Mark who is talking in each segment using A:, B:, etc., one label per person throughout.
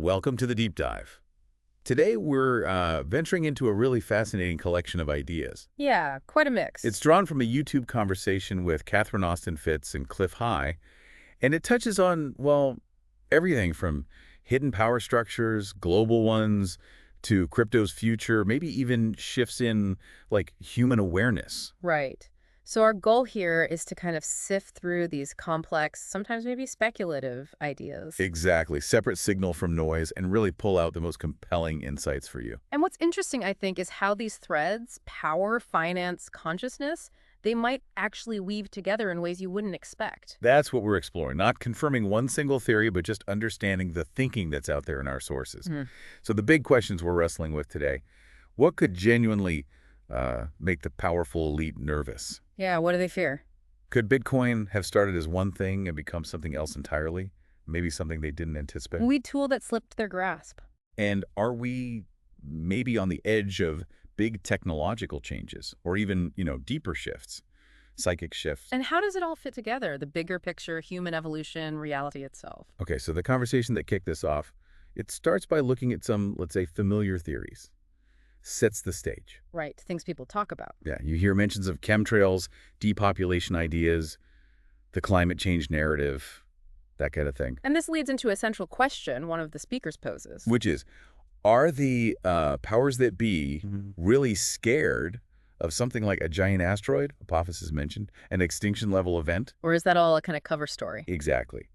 A: Welcome to the Deep Dive. Today we're venturing into a really fascinating collection of ideas.
B: Yeah, quite a mix.
A: It's drawn from a YouTube conversation with Catherine Austin Fitts and Cliff High, and it touches on, well, everything from hidden power structures, global ones, to crypto's future, maybe even shifts in, like, human awareness.
B: Right. So our goal here is to kind of sift through these complex, sometimes maybe speculative ideas.
A: Exactly. Separate signal from noise and really pull out the most compelling insights for you.
B: And what's interesting, I think, is how these threads, power, finance, consciousness, they might actually weave together in ways you wouldn't expect.
A: That's what we're exploring, not confirming one single theory, but just understanding the thinking that's out there in our sources. So the big questions we're wrestling with today: what could genuinely make the powerful elite nervous?
B: Yeah, what do they fear?
A: Could Bitcoin have started as one thing and become something else entirely? Maybe something they didn't anticipate?
B: We tool that slipped their grasp.
A: And are we maybe on the edge of big technological changes or even, deeper shifts, psychic shifts?
B: And how does it all fit together? The bigger picture, human evolution, reality itself.
A: Okay, so the conversation that kicked this off, it starts by looking at some, let's say, familiar theories. Sets the stage.
B: Right, things people talk about.
A: Yeah, you hear mentions of chemtrails, depopulation ideas, the climate change narrative, that kind of thing.
B: And this leads into a central question one of the speakers poses.
A: Which is, are the powers that be really scared of something like a giant asteroid, Apophis is mentioned, an extinction-level event?
B: Or is that all a kind of cover story?
A: Exactly.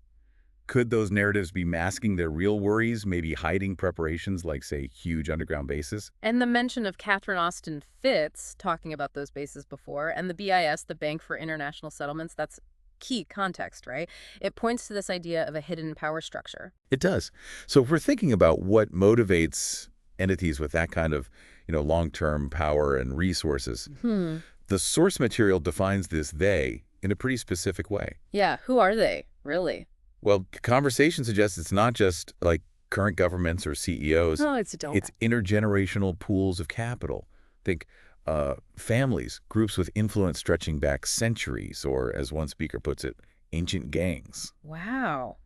A: Could those narratives be masking their real worries, maybe hiding preparations like, say, huge underground bases?
B: And the mention of Catherine Austin Fitts talking about those bases before, and the BIS, the Bank for International Settlements, that's key context, right? It points to this idea of a hidden power structure.
A: It does. So if we're thinking about what motivates entities with that kind of, long-term power and resources, the source material defines this they in a pretty specific way.
B: Yeah, who are they, really?
A: Well, conversation suggests it's not just like current governments or CEOs.
B: No, it's
A: intergenerational pools of capital. Think families, groups with influence stretching back centuries, or as one speaker puts it, ancient gangs.
B: Wow.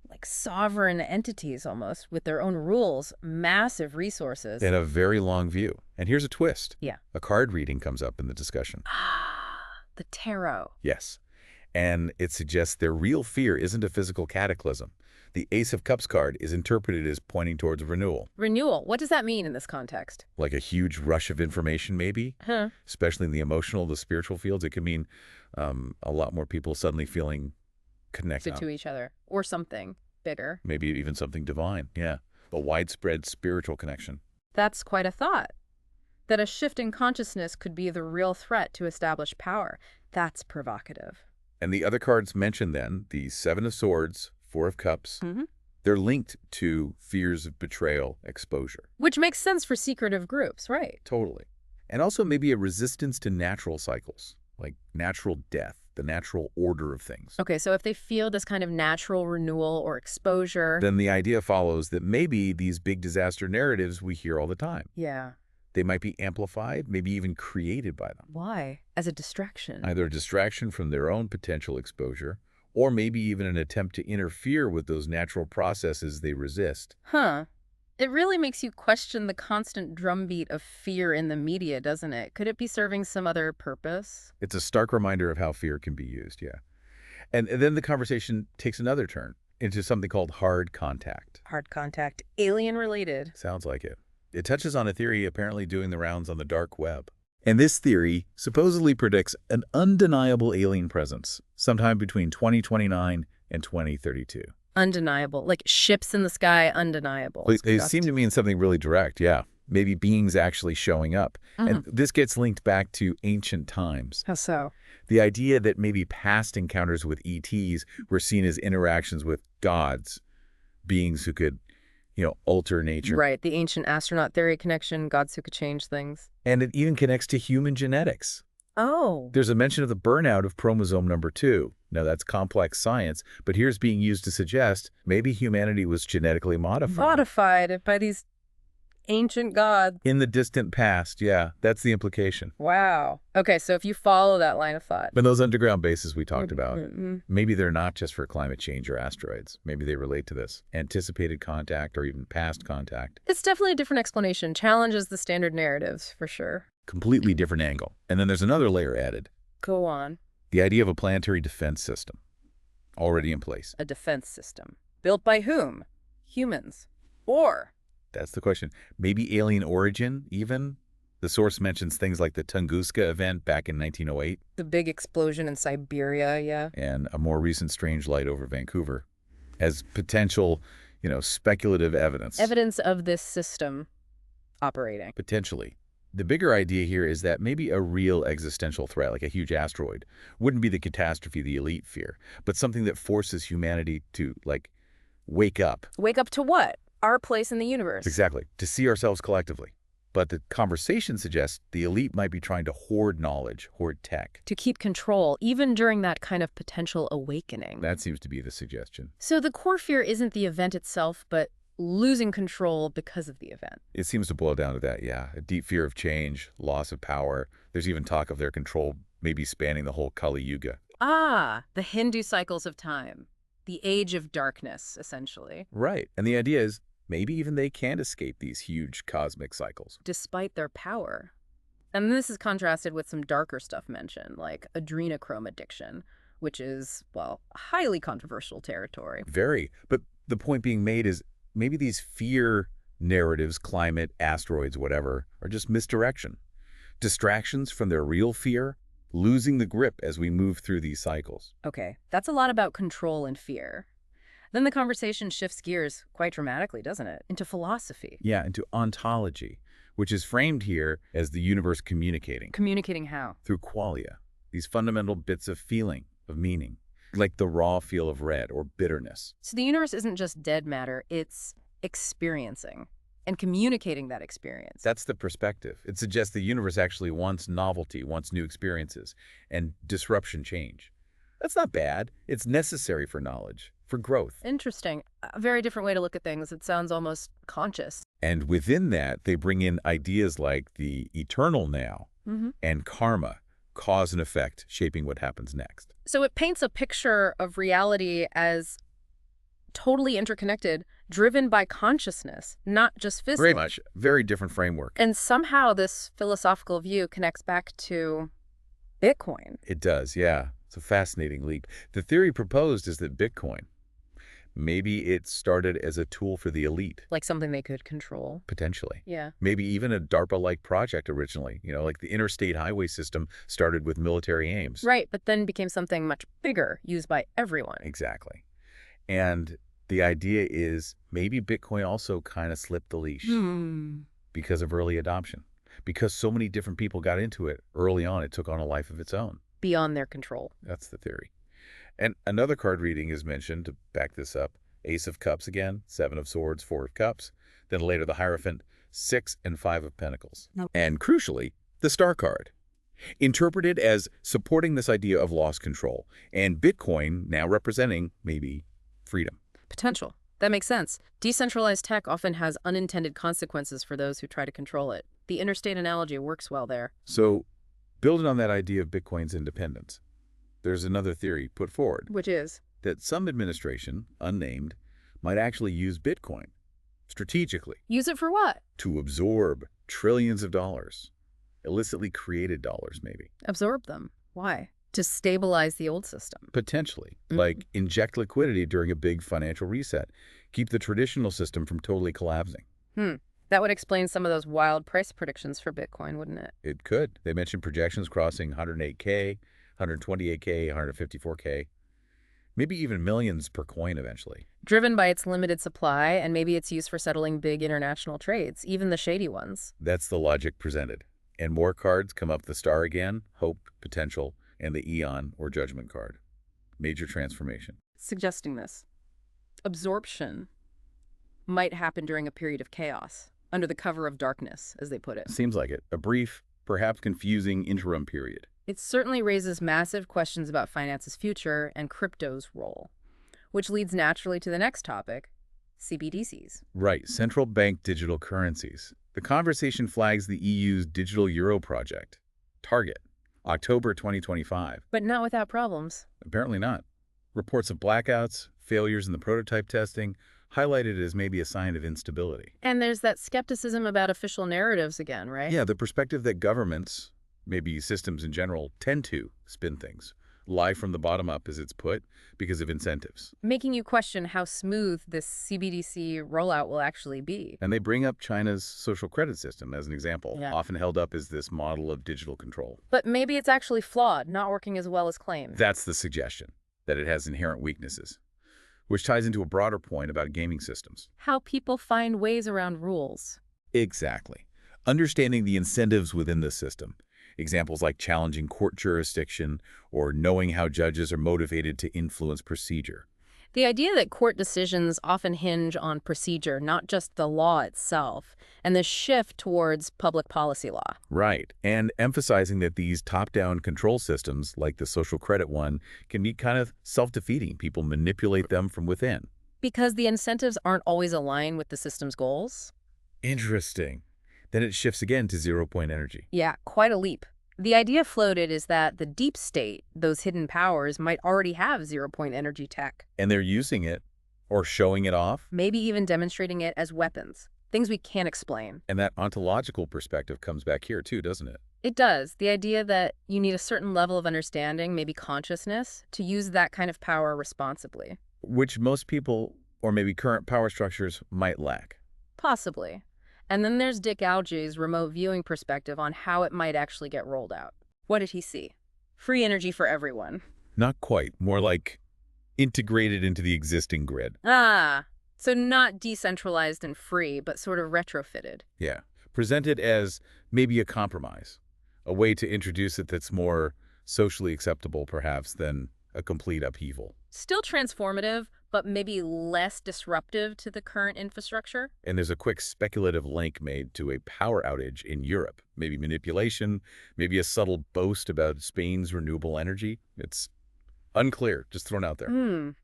B: Like sovereign entities almost, with their own rules, massive resources.
A: And a very long view. And here's a twist.
B: Yeah.
A: A card reading comes up in the discussion.
B: The tarot.
A: Yes. And it suggests their real fear isn't a physical cataclysm. The Ace of Cups card is interpreted as pointing towards renewal.
B: Renewal. What does that mean in this context?
A: Like a huge rush of information, maybe? Especially in the emotional, the spiritual fields. It could mean a lot more people suddenly feeling connected
B: to each other. Or something bigger.
A: Maybe even something divine, yeah. A widespread spiritual connection.
B: That's quite a thought. That a shift in consciousness could be the real threat to established power. That's provocative.
A: And the other cards mentioned then, the Seven of Swords, Four of Cups, they're linked to fears of betrayal, exposure.
B: Which makes sense for secretive groups, right?
A: Totally. And also maybe a resistance to natural cycles, like natural death, the natural order of things.
B: Okay, so if they feel this kind of natural renewal or exposure,
A: then the idea follows that maybe these big disaster narratives we hear all the time.
B: Yeah.
A: They might be amplified, maybe even created by them.
B: Why? As a distraction.
A: Either a distraction from their own potential exposure, or maybe even an attempt to interfere with those natural processes they resist.
B: It really makes you question the constant drumbeat of fear in the media, doesn't it? Could it be serving some other purpose?
A: It's a stark reminder of how fear can be used, yeah. And then the conversation takes another turn into something called hard contact.
B: Hard contact, alien-related.
A: Sounds like it. It touches on a theory apparently doing the rounds on the dark web. And this theory supposedly predicts an undeniable alien presence sometime between 2029 and 2032.
B: Undeniable. Like ships in the sky, undeniable.
A: They seem to mean something really direct, yeah. Maybe beings actually showing up. And this gets linked back to ancient times.
B: How so?
A: The idea that maybe past encounters with ETs were seen as interactions with gods, beings who could alter nature.
B: Right, the ancient astronaut theory connection, gods who could change things.
A: And it even connects to human genetics.
B: Oh.
A: There's a mention of the burnout of chromosome number 2. Now, that's complex science, but here's being used to suggest maybe humanity was genetically modified.
B: Modified by these ancient gods.
A: In the distant past, yeah, that's the implication.
B: Wow. Okay, so if you follow that line of thought.
A: But those underground bases we talked about,
B: Mm-hmm.
A: maybe they're not just for climate change or asteroids. Maybe they relate to this anticipated contact or even past contact.
B: It's definitely a different explanation. Challenges the standard narratives, for sure.
A: Completely different angle. And then there's another layer added.
B: Go on.
A: The idea of a planetary defense system already in place.
B: A defense system. Built by whom? Humans. Or?
A: That's the question. Maybe alien origin, even? The source mentions things like the Tunguska event back in 1908.
B: The big explosion in Siberia, yeah.
A: And a more recent strange light over Vancouver as potential, speculative evidence.
B: Evidence of this system operating.
A: Potentially. The bigger idea here is that maybe a real existential threat, like a huge asteroid, wouldn't be the catastrophe the elite fear, but something that forces humanity to, wake up.
B: Wake up to what? Our place in the universe.
A: Exactly. To see ourselves collectively. But the conversation suggests the elite might be trying to hoard knowledge, hoard tech.
B: To keep control, even during that kind of potential awakening.
A: That seems to be the suggestion.
B: So the core fear isn't the event itself, but losing control because of the event.
A: It seems to boil down to that, yeah. A deep fear of change, loss of power. There's even talk of their control maybe spanning the whole Kali Yuga.
B: Ah, the Hindu cycles of time. The age of darkness, essentially.
A: Right. And the idea is maybe even they can't escape these huge cosmic cycles.
B: Despite their power. And this is contrasted with some darker stuff mentioned, like adrenochrome addiction, which is, well, highly controversial territory.
A: Very. But the point being made is maybe these fear narratives, climate, asteroids, whatever, are just misdirection. Distractions from their real fear, losing the grip as we move through these cycles.
B: Okay, that's a lot about control and fear. Then the conversation shifts gears quite dramatically, doesn't it? Into philosophy.
A: Yeah, into ontology, which is framed here as the universe communicating.
B: Communicating how?
A: Through qualia, these fundamental bits of feeling, of meaning, like the raw feel of red or bitterness.
B: So the universe isn't just dead matter, it's experiencing and communicating that experience.
A: That's the perspective. It suggests the universe actually wants novelty, wants new experiences, and disruption change. That's not bad. It's necessary for knowledge, for growth.
B: Interesting. A very different way to look at things. It sounds almost conscious.
A: And within that, they bring in ideas like the eternal now and karma, cause and effect, shaping what happens next.
B: So it paints a picture of reality as totally interconnected, driven by consciousness, not just physics.
A: Very much. Very different framework.
B: And somehow this philosophical view connects back to Bitcoin.
A: It does, yeah. It's a fascinating leap. The theory proposed is that Bitcoin, maybe it started as a tool for the elite.
B: Like something they could control.
A: Potentially.
B: Yeah.
A: Maybe even a DARPA-like project originally. Like the interstate highway system started with military aims.
B: Right, but then became something much bigger, used by everyone.
A: Exactly. And the idea is maybe Bitcoin also kind of slipped the leash because of early adoption. Because so many different people got into it early on, it took on a life of its own.
B: Beyond their control.
A: That's the theory. And another card reading is mentioned to back this up. Ace of Cups again, Seven of Swords, Four of Cups. Then later the Hierophant, 6 and 5 of Pentacles.
B: Nope.
A: And crucially, the Star card. Interpreted as supporting this idea of lost control. And Bitcoin now representing, maybe, freedom.
B: Potential. That makes sense. Decentralized tech often has unintended consequences for those who try to control it. The interstate analogy works well there.
A: So, building on that idea of Bitcoin's independence, there's another theory put forward.
B: Which is?
A: That some administration, unnamed, might actually use Bitcoin strategically.
B: Use it for what?
A: To absorb trillions of dollars. Illicitly created dollars, maybe.
B: Absorb them. Why? To stabilize the old system.
A: Potentially. Like inject liquidity during a big financial reset. Keep the traditional system from totally collapsing.
B: That would explain some of those wild price predictions for Bitcoin, wouldn't it?
A: It could. They mentioned projections crossing 108K, 128K, 154K. Maybe even millions per coin eventually.
B: Driven by its limited supply and maybe its use for settling big international trades, even the shady ones.
A: That's the logic presented. And more cards come up the Star again, Hope, Potential, and the Eon or Judgment card. Major transformation.
B: Suggesting this. Absorption might happen during a period of chaos, under the cover of darkness, as they put it.
A: Seems like it. A brief, perhaps confusing interim period.
B: It certainly raises massive questions about finance's future and crypto's role, which leads naturally to the next topic, CBDCs.
A: Right, central bank digital currencies. The conversation flags the EU's digital euro project. Target, October 2025.
B: But not without problems.
A: Apparently not. Reports of blackouts, failures in the prototype testing, highlighted as maybe a sign of instability.
B: And there's that skepticism about official narratives again, right?
A: Yeah, the perspective that governments, maybe systems in general, tend to spin things. Lie from the bottom up, as it's put, because of incentives.
B: Making you question how smooth this CBDC rollout will actually be.
A: And they bring up China's social credit system as an example,
B: Yeah.
A: often held up as this model of digital control.
B: But maybe it's actually flawed, not working as well as claimed.
A: That's the suggestion, that it has inherent weaknesses, which ties into a broader point about gaming systems.
B: How people find ways around rules.
A: Exactly. Understanding the incentives within the system. Examples like challenging court jurisdiction or knowing how judges are motivated to influence procedure.
B: The idea that court decisions often hinge on procedure, not just the law itself, and the shift towards public policy law.
A: Right, and emphasizing that these top-down control systems, like the social credit one, can be kind of self-defeating. People manipulate them from within.
B: Because the incentives aren't always aligned with the system's goals?
A: Interesting. Then it shifts again to zero-point energy.
B: Yeah, quite a leap. The idea floated is that the deep state, those hidden powers, might already have zero-point energy tech.
A: And they're using it, or showing it off.
B: Maybe even demonstrating it as weapons. Things we can't explain.
A: And that ontological perspective comes back here too, doesn't it?
B: It does. The idea that you need a certain level of understanding, maybe consciousness, to use that kind of power responsibly.
A: Which most people, or maybe current power structures, might lack.
B: Possibly. And then there's Dick Alge's remote viewing perspective on how it might actually get rolled out. What did he see? Free energy for everyone.
A: Not quite. More like integrated into the existing grid.
B: Ah, so not decentralized and free, but sort of retrofitted.
A: Yeah. Presented as maybe a compromise. A way to introduce it that's more socially acceptable, perhaps, than a complete upheaval.
B: Still transformative, but maybe less disruptive to the current infrastructure?
A: And there's a quick speculative link made to a power outage in Europe. Maybe manipulation, maybe a subtle boast about Spain's renewable energy. It's unclear, just thrown out there.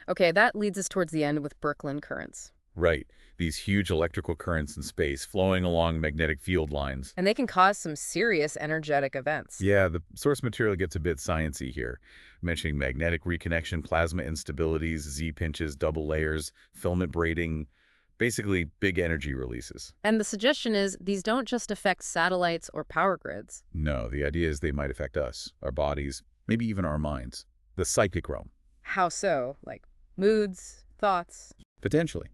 B: Okay, that leads us towards the end with Birkeland currents.
A: Right. These huge electrical currents in space flowing along magnetic field lines.
B: And they can cause some serious energetic events.
A: Yeah, the source material gets a bit sciencey here, mentioning magnetic reconnection, plasma instabilities, Z-pinches, double layers, filament braiding, basically big energy releases.
B: And the suggestion is these don't just affect satellites or power grids.
A: No, the idea is they might affect us, our bodies, maybe even our minds. The psychic realm.
B: How so? Like moods, thoughts?
A: Potentially.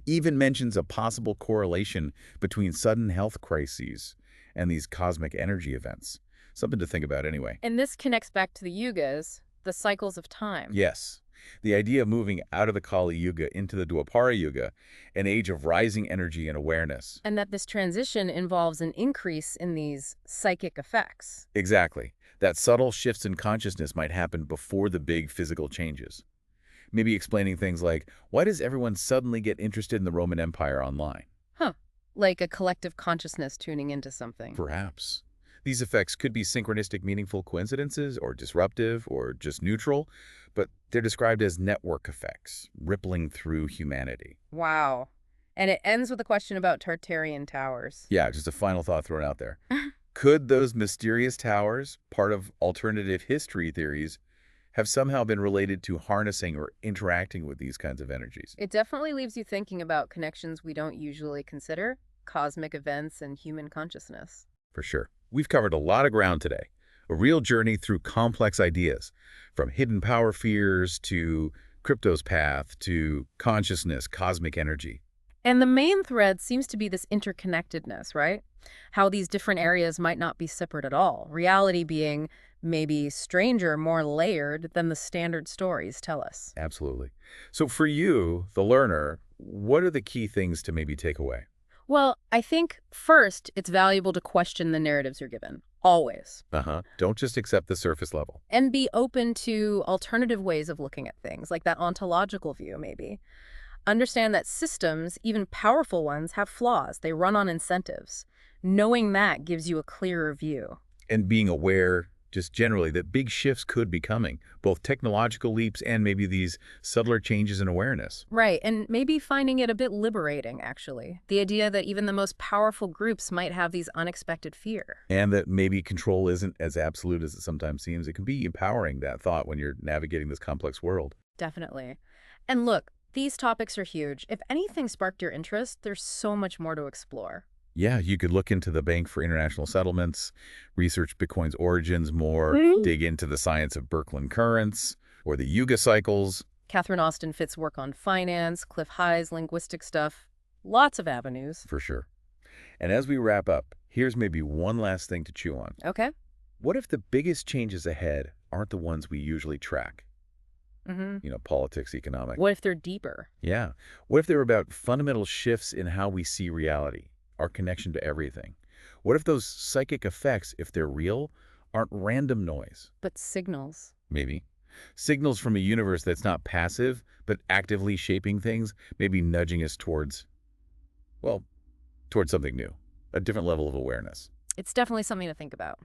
A: Even mentions a possible correlation between sudden health crises and these cosmic energy events. Something to think about anyway.
B: And this connects back to the yugas, the cycles of time.
A: Yes. The idea of moving out of the Kali Yuga into the Dwapara Yuga, an age of rising energy and awareness.
B: And that this transition involves an increase in these psychic effects.
A: Exactly. That subtle shifts in consciousness might happen before the big physical changes. Maybe explaining things like, why does everyone suddenly get interested in the Roman Empire online?
B: Huh. Like a collective consciousness tuning into something.
A: Perhaps. These effects could be synchronistic, meaningful coincidences, or disruptive, or just neutral, but they're described as network effects, rippling through humanity.
B: Wow. And it ends with a question about Tartarian towers.
A: Yeah, just a final thought thrown out there. Could those mysterious towers, part of alternative history theories, have somehow been related to harnessing or interacting with these kinds of energies?
B: It definitely leaves you thinking about connections we don't usually consider, cosmic events and human consciousness.
A: For sure. We've covered a lot of ground today. A real journey through complex ideas, from hidden power fears to crypto's path to consciousness, cosmic energy.
B: And the main thread seems to be this interconnectedness, right? How these different areas might not be separate at all. Reality being maybe stranger, more layered than the standard stories tell us.
A: Absolutely. So for you, the learner, what are the key things to maybe take away?
B: Well, I think first, it's valuable to question the narratives you're given. Always.
A: Don't just accept the surface level.
B: And be open to alternative ways of looking at things, like that ontological view, maybe. Understand that systems, even powerful ones, have flaws. They run on incentives. Knowing that gives you a clearer view.
A: And being aware just generally, that big shifts could be coming, both technological leaps and maybe these subtler changes in awareness.
B: Right, and maybe finding it a bit liberating, actually. The idea that even the most powerful groups might have these unexpected fear.
A: And that maybe control isn't as absolute as it sometimes seems. It can be empowering, that thought, when you're navigating this complex world.
B: Definitely. And look, these topics are huge. If anything sparked your interest, there's so much more to explore.
A: Yeah, you could look into the Bank for International Settlements, research Bitcoin's origins more, dig into the science of Birkeland currents, or the Yuga cycles.
B: Catherine Austin Fitt's work on finance, Cliff High's linguistic stuff, lots of avenues.
A: For sure. And as we wrap up, here's maybe one last thing to chew on.
B: Okay.
A: What if the biggest changes ahead aren't the ones we usually track? Politics, economic.
B: What if they're deeper?
A: Yeah. What if they're about fundamental shifts in how we see reality, our connection to everything? What if those psychic effects, if they're real, aren't random noise?
B: But signals.
A: Maybe. Signals from a universe that's not passive, but actively shaping things, maybe nudging us towards, well, towards something new, a different level of awareness.
B: It's definitely something to think about.